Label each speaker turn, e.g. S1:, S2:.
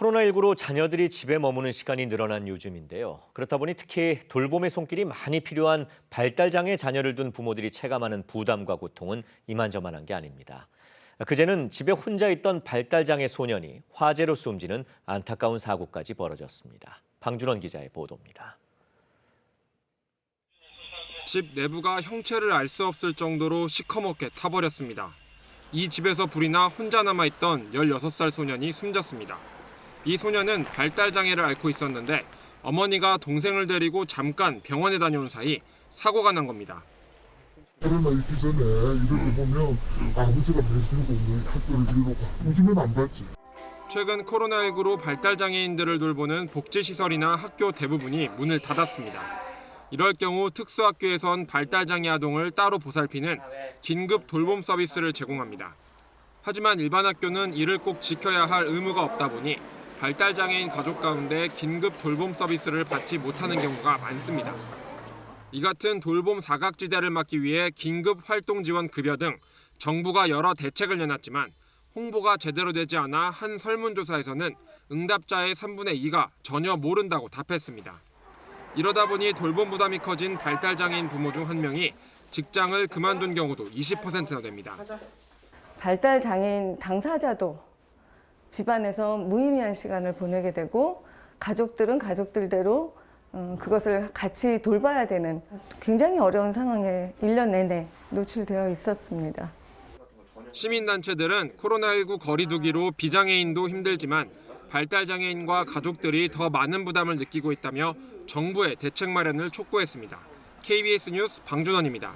S1: 코로나19로 자녀들이 집에 머무는 시간이 늘어난 요즘인데요. 그렇다 보니 특히 돌봄의 손길이 많이 필요한 발달장애 자녀를 둔 부모들이 체감하는 부담과 고통은 이만저만한 게 아닙니다. 그제는 집에 혼자 있던 발달장애 소년이 화재로 숨지는 안타까운 사고까지 벌어졌습니다. 방준원 기자의 보도입니다.
S2: 집 내부가 형체를 알 수 없을 정도로 시커멓게 타버렸습니다. 이 집에서 불이 나 혼자 남아있던 16살 소년이 숨졌습니다. 이 소년은 발달장애를 앓고 있었는데 어머니가 동생을 데리고 잠깐 병원에 다녀온 사이 사고가 난 겁니다.
S3: 코로나 있기 전에 이렇게 보면 아버지가 매주고 학교를 이러고 요즘엔 안 봤지.
S2: 최근 코로나19로 발달장애인들을 돌보는 복지시설이나 학교 대부분이 문을 닫았습니다. 이럴 경우 특수학교에선 발달장애 아동을 따로 보살피는 긴급 돌봄 서비스를 제공합니다. 하지만 일반 학교는 이를 꼭 지켜야 할 의무가 없다 보니 발달장애인 가족 가운데 긴급 돌봄 서비스를 받지 못하는 경우가 많습니다. 이 같은 돌봄 사각지대를 막기 위해 긴급 활동 지원 급여 등 정부가 여러 대책을 내놨지만 홍보가 제대로 되지 않아 한 설문조사에서는 응답자의 3분의 2가 전혀 모른다고 답했습니다. 이러다 보니 돌봄 부담이 커진 발달장애인 부모 중 한 명이 직장을 그만둔 경우도 20%나 됩니다.
S4: 발달장애인 당사자도 집안에서 무의미한 시간을 보내게 되고 가족들은 가족들대로 그것을 같이 돌봐야 되는 굉장히 어려운 상황에 1년 내내 노출되어 있었습니다.
S2: 시민단체들은 코로나19 거리두기로 비장애인도 힘들지만 발달장애인과 가족들이 더 많은 부담을 느끼고 있다며 정부의 대책 마련을 촉구했습니다. KBS 뉴스 방준원입니다.